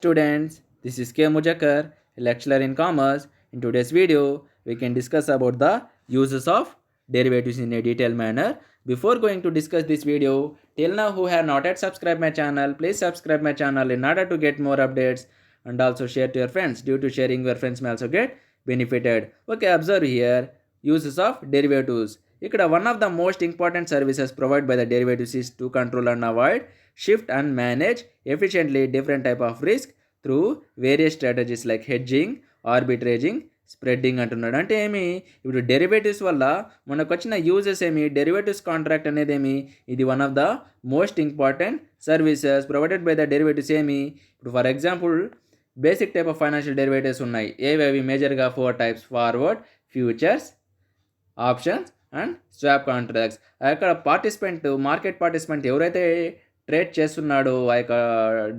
students, this is K. Mujakar, lecturer in commerce. In today's video, we can discuss about the uses of derivatives in a detailed manner. Before going to discuss this video, till now who have not yet subscribed my channel, please subscribe my channel in order to get more updates and also share to your friends. Due to sharing, your friends may also get benefited. Okay, observe here uses of derivatives. ఇక్కడ one of the most important services provided by the derivatives is to control and avoid, shift and manage efficiently different type of risk through various strategies like hedging, arbitraging, spreading అంటున్నాడు. అంటే ఏమి, ఇప్పుడు derivatives వల్ల మనకు వచ్చిన uses ఏమి, derivatives contract అనేది ఏమి, ఇది one of the most important services provided by the derivatives. ఏమి, ఇప్పుడు for example basic type of financial derivatives ఉన్నాయి. ఏవి మేజర్గా 4 types: forward, futures, options and swap contracts. అక్కడ మార్కెట్ పార్టిసిపెంట్ ఎవరైతే ట్రేడ్ చేస్తున్నాడు ఆ యొక్క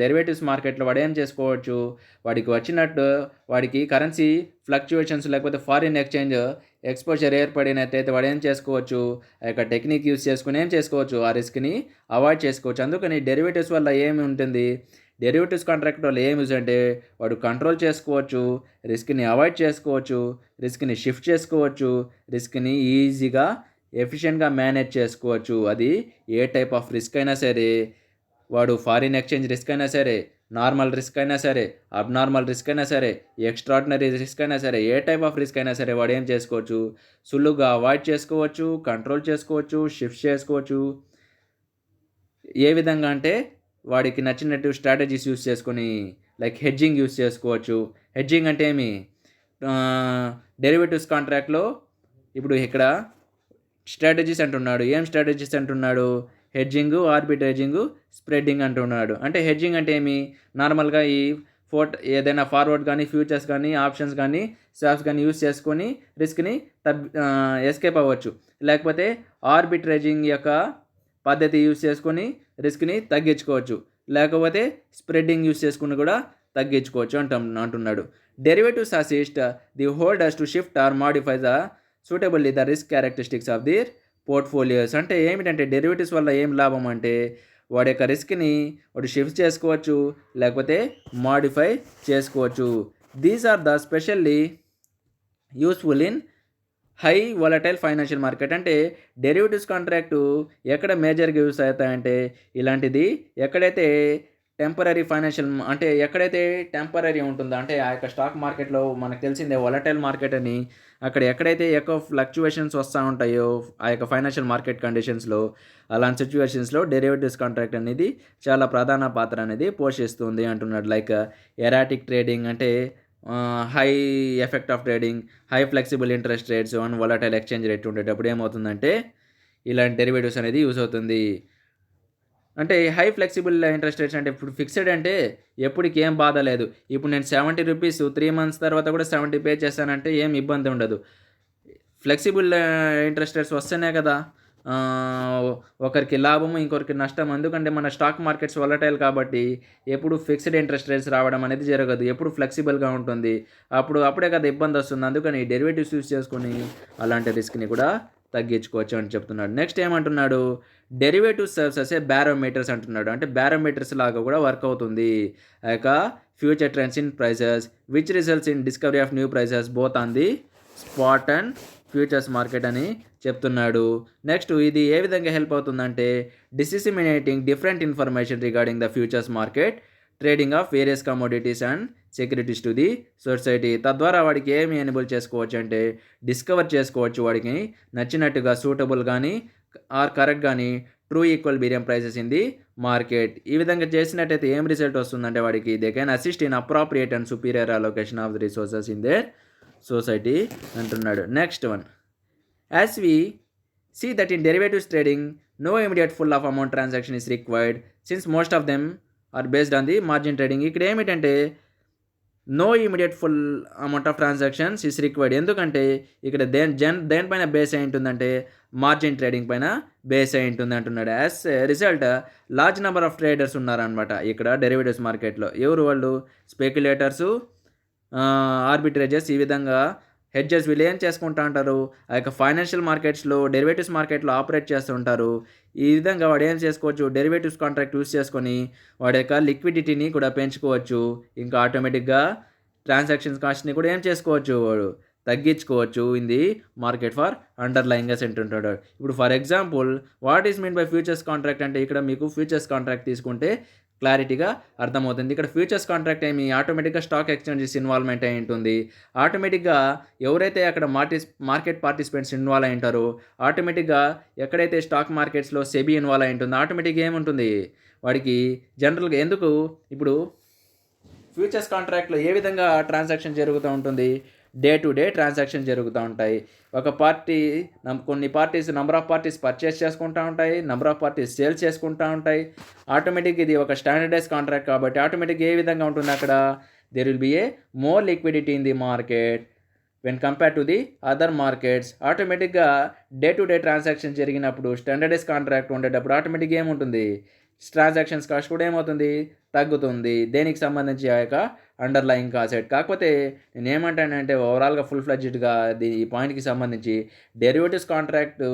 డెరివేటివ్స్ మార్కెట్లో, వాడు ఏం చేసుకోవచ్చు, వాడికి వచ్చినట్టు వాడికి కరెన్సీ ఫ్లక్చుయేషన్స్ లేకపోతే ఫారిన్ ఎక్స్చేంజ్ ఎక్స్పోజర్ ఏర్పడినట్టయితే వాడు ఏం చేసుకోవచ్చు, ఆ యొక్క టెక్నిక్ యూస్ చేసుకుని ఏం చేసుకోవచ్చు, ఆ రిస్క్ని అవాయిడ్ చేసుకోవచ్చు. అందుకని డెరివేటివ్స్ వల్ల ఏమి ఉంటుంది, డెరివేటివ్స్ కాంట్రాక్ట్ వల్ల ఏం యూజ్ అంటే వాడు కంట్రోల్ చేసుకోవచ్చు, రిస్క్ని అవాయిడ్ చేసుకోవచ్చు, రిస్క్ని షిఫ్ట్ చేసుకోవచ్చు, రిస్క్ని ఈజీగా ఎఫిషియెంట్గా మేనేజ్ చేసుకోవచ్చు. అది ఏ టైప్ ఆఫ్ రిస్క్ అయినా సరే, వాడు ఫారిన్ ఎక్స్చేంజ్ రిస్క్ అయినా సరే, నార్మల్ రిస్క్ అయినా సరే, అబ్నార్మల్ రిస్క్ అయినా సరే, ఎక్స్ట్రాడినరీ రిస్క్ అయినా సరే, ఏ టైప్ ఆఫ్ రిస్క్ అయినా సరే వాడు ఏం చేసుకోవచ్చు, సులువుగా అవాయిడ్ చేసుకోవచ్చు, కంట్రోల్ చేసుకోవచ్చు, షిఫ్ట్ చేసుకోవచ్చు. ఏ విధంగా అంటే వాడికి నచ్చినట్టు స్ట్రాటజీస్ యూస్ చేసుకొని, లైక్ హెడ్జింగ్ యూస్ చేసుకోవచ్చు. హెడ్జింగ్ అంటే ఏమి, డెరివేటివ్స్ కాంట్రాక్ట్లో ఇప్పుడు ఇక్కడ స్ట్రాటజీస్ అంటున్నాడు. ఏం స్ట్రాటజీస్ అంటున్నాడు, హెడ్జింగ్, ఆర్బిట్రేజింగ్, స్ప్రెడ్డింగ్ అంటున్నాడు. అంటే హెడ్జింగ్ అంటే ఏమి, నార్మల్గా ఈ ఏదైనా ఫార్వర్డ్ కానీ, ఫ్యూచర్స్ కానీ, ఆప్షన్స్ కానీ, స్వాప్స్ కానీ యూస్ చేసుకొని రిస్క్ని ఎస్కేప్ అవ్వచ్చు. లేకపోతే ఆర్బిట్రేజింగ్ యొక్క పద్ధతి యూస్ చేసుకొని రిస్క్ని తగ్గించుకోవచ్చు. లేకపోతే స్ప్రెడ్డింగ్ యూస్ చేసుకుని కూడా తగ్గించుకోవచ్చు అంటున్నాడు. Derivatives assist the holders to shift R modify the suitably the risk characteristics of దిర్ portfolios. అంటే ఏమిటంటే డెరివేటివ్స్ వల్ల ఏం లాభం అంటే వాడి యొక్క రిస్క్ని వాడు షిఫ్ట్ చేసుకోవచ్చు, లేకపోతే మాడిఫై చేసుకోవచ్చు. These are the specially useful in high volatile financial market. అంటే డెరివేటివ్స్ కాంట్రాక్టు ఎక్కడ మేజర్గా యూస్ అవుతాయంటే ఇలాంటిది ఎక్కడైతే టెంపరీ ఫైనాన్షియల్, అంటే ఎక్కడైతే టెంపరీ ఉంటుందో, అంటే ఆ యొక్క స్టాక్ మార్కెట్లో మనకు తెలిసిందే వాలటైల్ మార్కెట్ అని, అక్కడ ఎక్కడైతే ఎక్కువ ఫ్లక్చువేషన్స్ వస్తూ ఉంటాయో ఆ యొక్క ఫైనాన్షియల్ మార్కెట్ కండిషన్స్లో, అలాంటి సిచ్యువేషన్స్లో డెరివేటివ్స్ కాంట్రాక్ట్ అనేది చాలా ప్రధాన పాత్ర అనేది పోషిస్తుంది అంటున్నాడు. లైక్ ఎరాటిక్ ట్రేడింగ్ అంటే high effect of trading, high flexible interest rates and volatile exchange rate ఉండేటప్పుడు ఏమవుతుందంటే ఇలాంటి డెరివేటివ్స్ అనేది యూస్ అవుతుంది. అంటే హై ఫ్లెక్సిబుల్ ఇంట్రెస్ట్ రేట్స్ అంటే ఇప్పుడు ఫిక్స్డ్ అంటే ఎప్పటికి ఏం బాధ లేదు. ఇప్పుడు నేను 70 రూపీస్ 3 మంత్స్ తర్వాత కూడా 70 పే చేస్తానంటే ఏం ఇబ్బంది ఉండదు. ఫ్లెక్సిబుల్ ఇంట్రెస్ట్ రేట్స్ వస్తేనే కదా ఒకరికి లాభము, ఇంకొకరికి నష్టం. ఎందుకంటే మన స్టాక్ మార్కెట్స్ వాలటైల్ కాబట్టి ఎప్పుడు ఫిక్స్డ్ ఇంట్రెస్ట్ రేట్స్ రావడం అనేది జరగదు, ఎప్పుడు ఫ్లెక్సిబుల్గా ఉంటుంది. అప్పుడే కదా ఇబ్బంది వస్తుంది. అందుకని డెరివేటివ్స్ యూస్ చేసుకొని అలాంటి రిస్క్ని కూడా తగ్గించుకోవచ్చు అని చెప్తున్నాడు. నెక్స్ట్ ఏమంటున్నాడు, డెరివేటివ్ సర్వ్స్ అస్ ఏ బ్యారోమీటర్స్ అంటున్నాడు. అంటే బ్యారోమీటర్స్ లాగా కూడా వర్క్ అవుతుంది. ఆ యొక్క future trends in prices which results in discovery of new prices both on the spot and futures market అని చెప్తున్నాడు. నెక్స్ట్ ఇది ఏ విధంగా హెల్ప్ అవుతుందంటే disseminating different information regarding the futures market, trading of various commodities and securities to the society. తద్వారా వాడికి ఏమి enable చేసుకోవచ్చు అంటే డిస్కవర్ చేసుకోవచ్చు వాడికి నచ్చినట్టుగా సూటబుల్ కానీ ఆర్ కరెక్ట్ కానీ true equilibrium prices in the market. ఈ విధంగా చేసినట్టయితే ఏం రిజల్ట్ వస్తుందంటే వాడికి they can assist in appropriate and superior allocation of the resources in their society అంటున్నాడు. Next one, as we see that in derivatives trading no immediate full of amount transaction is required since most of them are based on the margin trading. ఇక్కడ ఏమిటంటే no immediate full amount of transactions is required. ఎందుకంటే ఇక్కడ దేనిపైన base అయి ఉంటుందంటే margin trading పైన base అయి ఉంటుంది అంటున్నాడు. As result large number of traders ఉన్నారనమాట ఇక్కడ డెరివేటివ్స్ మార్కెట్లో. ఎవరు వాళ్ళు, స్పెక్యులేటర్సు, ఆర్బిట్రేజర్స్. ఈ విధంగా హెడ్జెస్ వీళ్ళు ఏం చేసుకుంటా ఉంటారు, ఆ యొక్క ఫైనాన్షియల్ మార్కెట్స్లో డెరివేటివ్స్ మార్కెట్లో ఆపరేట్ చేస్తూ ఉంటారు. ఈ విధంగా వాడు ఏం చేసుకోవచ్చు, డెరివేటివ్స్ కాంట్రాక్ట్ యూస్ చేసుకొని వాడి యొక్క లిక్విడిటీని కూడా పెంచుకోవచ్చు. ఇంకా ఆటోమేటిక్గా ట్రాన్సాక్షన్స్ కాస్ట్ని కూడా ఏం చేసుకోవచ్చు, వాడు తగ్గించుకోవచ్చు in the market for underlying asset ఉంటాడు. ఇప్పుడు for example what is mean by futures contract అంటే ఇక్కడ మీకు ఫ్యూచర్స్ కాంట్రాక్ట్ తీసుకుంటే క్లారిటీగా అర్థమవుతుంది. ఇక్కడ ఫ్యూచర్స్ కాంట్రాక్ట్ ఏమి ఆటోమేటిక్గా స్టాక్ ఎక్స్చేంజెస్ ఇన్వాల్వ్మెంట్ అయి ఉంటుంది. ఆటోమేటిక్గా ఎవరైతే అక్కడ మార్కెట్ పార్టిసిపెంట్స్ ఇన్వాల్వ్ అయి ఉంటారో ఆటోమేటిక్గా ఎక్కడైతే స్టాక్ మార్కెట్స్లో సెబీ ఇన్వాల్వ్ అయి ఉంటుందో ఆటోమేటిక్గా ఏముంటుంది, వాడికి జనరల్గా ఎందుకు ఇప్పుడు ఫ్యూచర్స్ కాంట్రాక్ట్లో ఏ విధంగా ట్రాన్సాక్షన్ జరుగుతూ ఉంటుంది, డే టు డే ట్రాన్సాక్షన్ జరుగుతూ ఉంటాయి. ఒక పార్టీ కొన్ని parties number of parties purchase చేసుకుంటూ ఉంటాయి, నెంబర్ ఆఫ్ పార్టీస్ సేల్స్ చేసుకుంటూ ఉంటాయి. ఆటోమేటిక్ ఇది ఒక స్టాండర్డైజ్ కాంట్రాక్ట్ కాబట్టి ఆటోమేటిక్ ఏ విధంగా ఉంటుంది, అక్కడ there will be a more liquidity in the market when compare to the other markets. ఆటోమేటిక్గా డే టు డే ట్రాన్సాక్షన్ జరిగినప్పుడు స్టాండర్డైజ్ కాంట్రాక్ట్ ఉండేటప్పుడు ఆటోమేటిక్గా ఏముంటుంది, ట్రాన్సాక్షన్స్ కాస్ట్ కూడా ఏమవుతుంది, తగ్గుతుంది. దేనికి సంబంధించి ఆ యొక్క అండర్లయింగ్ అసెట్. కాకపోతే నేను ఏమంటానంటే ఓవరాల్గా ఫుల్ ఫ్లెడ్జ్డ్గా ఈ పాయింట్కి సంబంధించి డెరివేటివ్స్ కాంట్రాక్ట్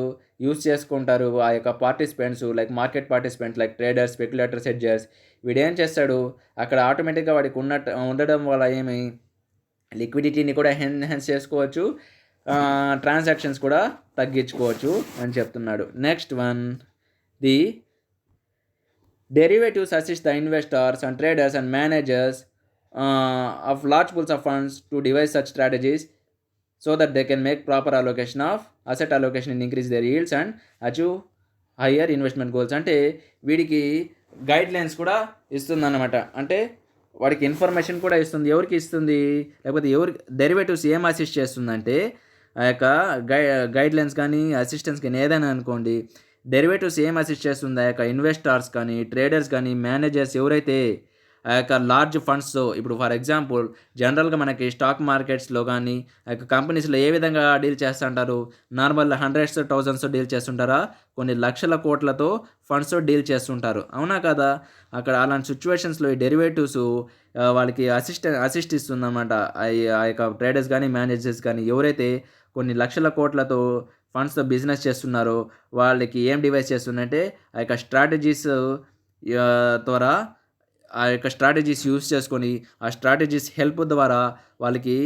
యూస్ చేసుకుంటారు ఆ యొక్క participants, like market participants like traders, speculators, hedgers. వీడు ఏం చేస్తాడు, అక్కడ ఆటోమేటిక్గా వాడికి ఉండడం వల్ల ఏమి లిక్విడిటీని కూడా ఎన్హాన్స్ చేసుకోవచ్చు, ట్రాన్సాక్షన్స్ కూడా తగ్గించుకోవచ్చు అని చెప్తున్నాడు. Next one, the derivatives assist the investors and traders and managers of large pools of funds to devise such strategies so that they can make proper allocation of asset allocation and increase their yields and achieve higher investment goals. అంటే వీడికి guide lines కూడా ఇస్తుంది అన్నమాట. అంటే వాడికి information కూడా ఇస్తుంది. ఎవరికి ఇస్తుంది, లేకపోతే డెరివేటివ్స్ ఏం అసిస్ట్ చేస్తుందంటే ఆ యొక్క గైడ్ లైన్స్ కానీ అసిస్టెన్స్ కానీ ఏదైనా అనుకోండి, డెరివేటివ్స్ ఏం అసిస్ట్ చేస్తుంది, ఆ యొక్క ఇన్వెస్టర్స్ కానీ ట్రేడర్స్ కానీ మేనేజర్స్ ఎవరైతే ఆ యొక్క లార్జ్ ఫండ్స్, ఇప్పుడు ఫర్ ఎగ్జాంపుల్ జనరల్గా మనకి స్టాక్ మార్కెట్స్లో కానీ ఆ యొక్క కంపెనీస్లో ఏ విధంగా డీల్ చేస్తుంటారు, నార్మల్ హండ్రెడ్స్ థౌజండ్స్ డీల్ చేస్తుంటారా, కొన్ని లక్షల కోట్లతో ఫండ్స్ డీల్ చేస్తుంటారు, అవునా కదా. అక్కడ అలాంటి సిచ్యువేషన్స్లో ఈ డెరివేటివ్స్ వాళ్ళకి అసిస్ట్ ఇస్తుందన్నమాట. ఆ యొక్క ట్రేడర్స్ కానీ మేనేజర్స్ కానీ ఎవరైతే కొన్ని లక్షల కోట్లతో ఫండ్స్తో బిజినెస్ చేస్తున్నారో వాళ్ళకి ఏం డివైస్ చేస్తుందంటే ఆ యొక్క స్ట్రాటజీస్ ద్వారా ఆ యొక్క స్ట్రాటజీస్ యూస్ చేసుకొని ఆ స్ట్రాటజీస్ హెల్ప్ ద్వారా వాళ్ళకి,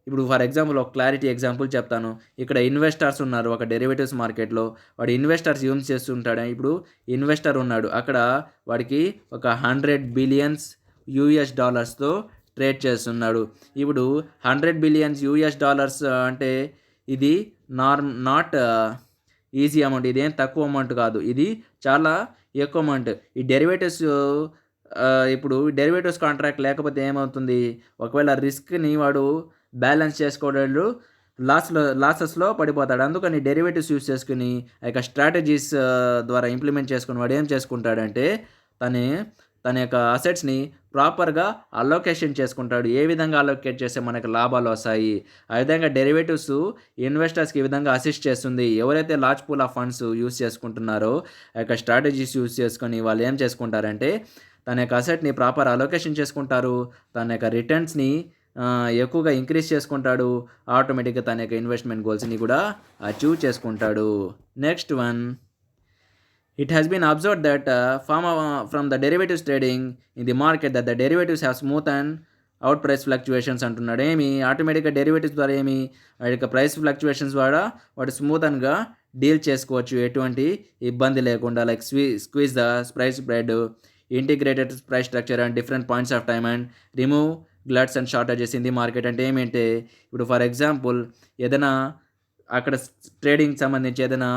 ఇప్పుడు ఫర్ ఎగ్జాంపుల్ ఒక క్లారిటీ ఎగ్జాంపుల్ చెప్తాను. ఇక్కడ ఇన్వెస్టర్స్ ఉన్నారు ఒక డెరివేటివ్స్ మార్కెట్లో, వాడు ఇన్వెస్టర్స్ యూజ్ చేస్తుంటాడు. ఇప్పుడు ఇన్వెస్టర్ ఉన్నాడు, అక్కడ వాడికి ఒక 100 బిలియన్స్ యూఎస్ డాలర్స్తో ట్రేడ్ చేస్తున్నాడు. ఇప్పుడు 100 బిలియన్స్ యూఎస్ డాలర్స్ అంటే ఇది నాట్ ఈజీ అమౌంట్, ఇదేం తక్కువ అమౌంట్ కాదు, ఇది చాలా ఎక్కువ అమౌంట్. ఈ డెరివేటివ్స్ ఇప్పుడు డెరివేటివ్స్ కాంట్రాక్ట్ లేకపోతే ఏమవుతుంది, ఒకవేళ రిస్క్ని వాడు బ్యాలెన్స్ చేసుకోవడాలు లాసెస్లో పడిపోతాడు. అందుకని డెరివేటివ్స్ యూస్ చేసుకుని ఆ యొక్క స్ట్రాటజీస్ ద్వారా ఇంప్లిమెంట్ చేసుకుని వాడు ఏం చేసుకుంటాడంటే తన యొక్క అసెట్స్ని ప్రాపర్గా అలోకేషన్ చేసుకుంటాడు. ఏ విధంగా అలోకేట్ చేస్తే మనకు లాభాలు వస్తాయి, ఆ విధంగా డెరివేటివ్స్ ఇన్వెస్టర్స్కి ఈ విధంగా అసిస్ట్ చేస్తుంది. ఎవరైతే large pool of funds use చేసుకుంటున్నారో ఆ యొక్క స్ట్రాటజీస్ యూస్ చేసుకొని వాళ్ళు ఏం చేసుకుంటారంటే తన యొక్క అసెట్ని ప్రాపర్ అలోకేషన్ చేసుకుంటారు, తన యొక్క రిటర్న్స్ని ఎక్కువగా ఇంక్రీజ్ చేసుకుంటాడు, ఆటోమేటిక్గా తన యొక్క ఇన్వెస్ట్మెంట్ గోల్స్ని కూడా అచీవ్ చేసుకుంటాడు. Next one, it has been observed that from the derivatives trading in the market that the derivatives have smooth and out price fluctuations అంటున్నాడు. ఏమి ఆటోమేటిక్గా డెరివేటివ్స్ ద్వారా ఏమి వాడి యొక్క ప్రైస్ ఫ్లక్చువేషన్స్ ద్వారా వాడు స్మూత్గా డీల్ చేసుకోవచ్చు, ఎటువంటి ఇబ్బంది లేకుండా. Like squeeze the price spread, integrated price structure and different points of time and remove gluts and shortages in the market. అంటే ఏమంటే ఇప్పుడు ఫర్ ఎగ్జాంపుల్ ఏదైనా అక్కడ ట్రేడింగ్ సంబంధించి ఏదైనా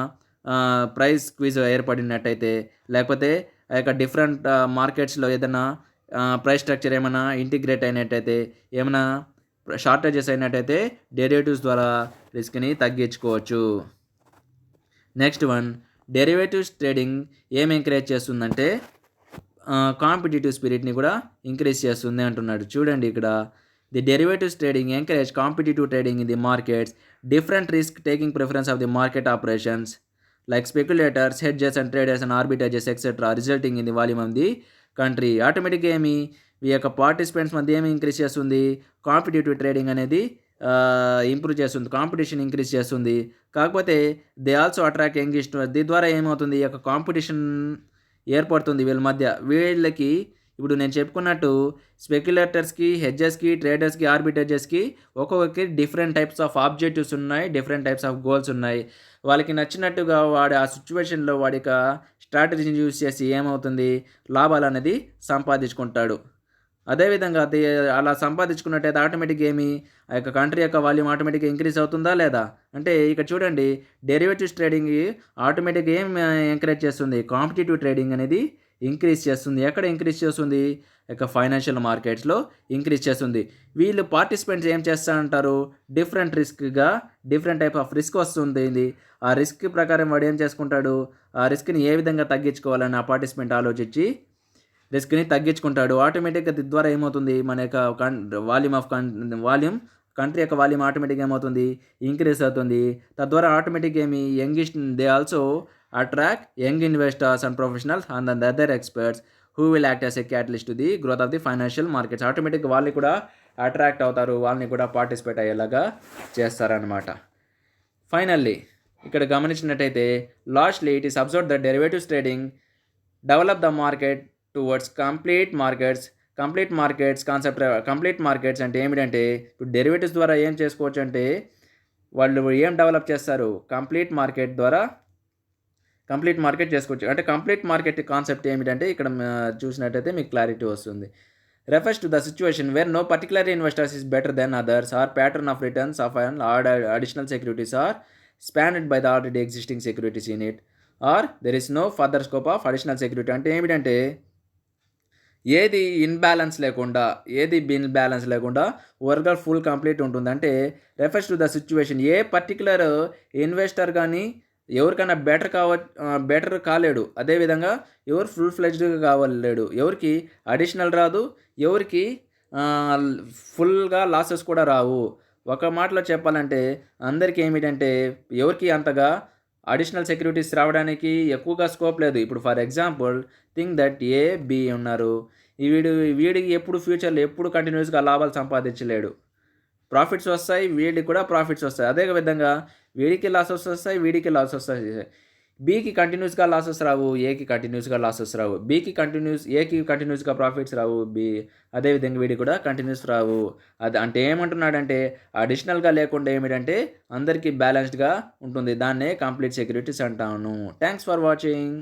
ప్రైస్ క్విజ్ ఏర్పడినట్టయితే, లేకపోతే ఆ యొక్క డిఫరెంట్ మార్కెట్స్లో ఏదైనా ప్రైస్ స్ట్రక్చర్ ఏమైనా ఇంటిగ్రేట్ అయినట్టయితే, ఏమైనా షార్టేజెస్ అయినట్టయితే డెరివేటివ్స్ ద్వారా రిస్క్ని తగ్గించుకోవచ్చు. నెక్స్ట్ వన్, డెరివేటివ్స్ ట్రేడింగ్ ఏం ఎంకరేజ్ చేస్తుందంటే కాంపిటేటివ్ స్పిరిట్ని కూడా ఇంక్రీజ్ చేస్తుంది అంటున్నాడు. చూడండి ఇక్కడ, the derivatives trading encourage competitive trading in the markets, different risk taking preference of the market operations like speculators, hedgers and traders and arbitrages etc. resulting in the volume of the country. ఆటోమేటిక్గా ఏమి ఈ యొక్క participants మధ్య ఏమి increase చేస్తుంది, competitive trading అనేది improve చేస్తుంది, competition increase చేస్తుంది. కాకపోతే దే ఆల్సో అట్రాక్ట్ యంగిస్ట్. దీని ద్వారా ఏమవుతుంది, ఈ యొక్క కాంపిటీషన్ ఏర్పడుతుంది వీళ్ళ మధ్య. వీళ్ళకి ఇప్పుడు నేను చెప్పుకున్నట్టు స్పెక్యులేటర్స్‌కి, హెడ్జర్స్‌కి, ట్రేడర్స్‌కి, ఆర్బిట్రేజర్స్‌కి ఒక్కొక్కరికి డిఫరెంట్ టైప్స్ ఆఫ్ ఆబ్జెక్టివ్స్ ఉన్నాయి. డిఫరెంట్ టైప్స్ ఆఫ్ గోల్స్ ఉన్నాయి. వాళ్ళకి నచ్చినట్టుగా వాడు ఆ సిట్యుయేషన్‌లో వాడి యొక్క స్ట్రాటజీని యూజ్ చేసి ఏమవుతుంది, లాభాలనేది సంపాదించుకుంటాడు. అదేవిధంగా అలా సంపాదించుకున్నట్టయితే ఆటోమేటిక్‌గా ఆ యొక్క కంట్రీ యొక్క వాల్యూమ్ ఆటోమేటిక్‌గా ఇంక్రీజ్ అవుతుందా లేదా? అంటే ఇక్కడ చూడండి, డెరివేటివ్స్ ట్రేడింగ్ ఆటోమేటిక్‌గా ఎంకరేజ్ చేస్తుంది, కాంపిటీటివ్ ట్రేడింగ్ అనేది ఇంక్రీజ్ చేస్తుంది. ఎక్కడ ఇంక్రీజ్ చేస్తుంది? ఫైనాన్షియల్ మార్కెట్స్‌లో ఇంక్రీజ్ చేస్తుంది. వీళ్ళు పార్టిసిపెంట్స్ ఏం చేస్తా ఉంటారు? డిఫరెంట్ టైప్ ఆఫ్ రిస్క్ వస్తుంది. ఆ రిస్క్ ప్రకారం వాడు ఏం చేసుకుంటాడు? ఆ రిస్క్‌ని ఏ విధంగా తగ్గించుకోవాలని ఆ పార్టిసిపెంట్ ఆలోచించి రిస్క్‌ని తగ్గించుకుంటాడు. ఆటోమేటిక్‌గా దీని ద్వారా ఏమవుతుంది, మన యొక్క వాల్యూమ్ కంట్రీ యొక్క వాల్యూమ్ ఆటోమేటిక్‌గా ఏమవుతుంది, ఇంక్రీజ్ అవుతుంది. తద్వారా ఆటోమేటిక్‌గా they also attract young investors and professionals and other experts who will act as a catalyst to the growth of the financial markets. ఆటోమేటిక్‌గా వాళ్ళు కూడా అట్రాక్ట్ అవుతారు. వాళ్ళని కూడా పార్టిసిపేట్ అయ్యేలాగా చేస్తారనమాట. ఫైనల్లీ ఇక్కడ గమనించినట్టయితే lastly it is observed that derivatives trading develop the market towards complete markets అంటే ఏమిటంటే, ఇప్పుడు డెరివేటివ్స్ ద్వారా ఏం చేసుకోవచ్చు అంటే, వాళ్ళు ఏం డెవలప్ చేస్తారు, కంప్లీట్ మార్కెట్ చేసుకోవచ్చు. అంటే కంప్లీట్ మార్కెట్ కాన్సెప్ట్ ఏమిటంటే ఇక్కడ చూసినట్టయితే మీకు క్లారిటీ వస్తుంది. Refers to the situation where no particular investors is better than others or pattern of returns of and additional securities are spawned by the already existing securities in it or there is no further scope of additional security. అంటే ఏమిటంటే, ఏది bin balance లేకుండా ఓవరాల్‌గా full complete ఉంటుంది. అంటే refers to the situation, A particular investor కానీ ఎవరికైనా better కాలేడు. అదేవిధంగా ఎవరు ఫుల్ ఫ్లెడ్జ్డ్‌గా కాలేడు. ఎవరికి అడిషనల్ రాదు. ఎవరికి ఆహ్, ఫుల్‌గా లాసెస్ కూడా రావు. ఒక మాటలో చెప్పాలంటే అందరికీ ఏమిటంటే, ఎవరికీ అంతగా అడిషనల్ సెక్యూరిటీస్ రావడానికి ఎక్కువగా స్కోప్ లేదు. ఇప్పుడు for example think that be ఉన్నారు. వీడికి ఎప్పుడు ఫ్యూచర్‌లో ఎప్పుడు కంటిన్యూయస్‌గా లాభాలు సంపాదించలేడు. ప్రాఫిట్స్ వస్తాయి, వీడికి కూడా ప్రాఫిట్స్ వస్తాయి. అదే విధంగా వీడికి లాసెస్ వస్తాయి, వీడికి లాసెస్ వస్తాయి. బికి కంటిన్యూయస్‌గా లాసెస్ రావు, ఏకి కంటిన్యూయస్‌గా లాసెస్ రావు. ఏకి కంటిన్యూయస్‌గా ప్రాఫిట్స్ రావు. అదేవిధంగా వీడికి కూడా కంటిన్యూస్ రావు. అది అంటే ఏమంటున్నాడంటే, అడిషనల్‌గా లేకుండా ఏమిటంటే అందరికీ బ్యాలెన్స్డ్‌గా ఉంటుంది. దాన్నే కంప్లీట్ సెక్యూరిటీస్ అంటాను. Thanks for watching.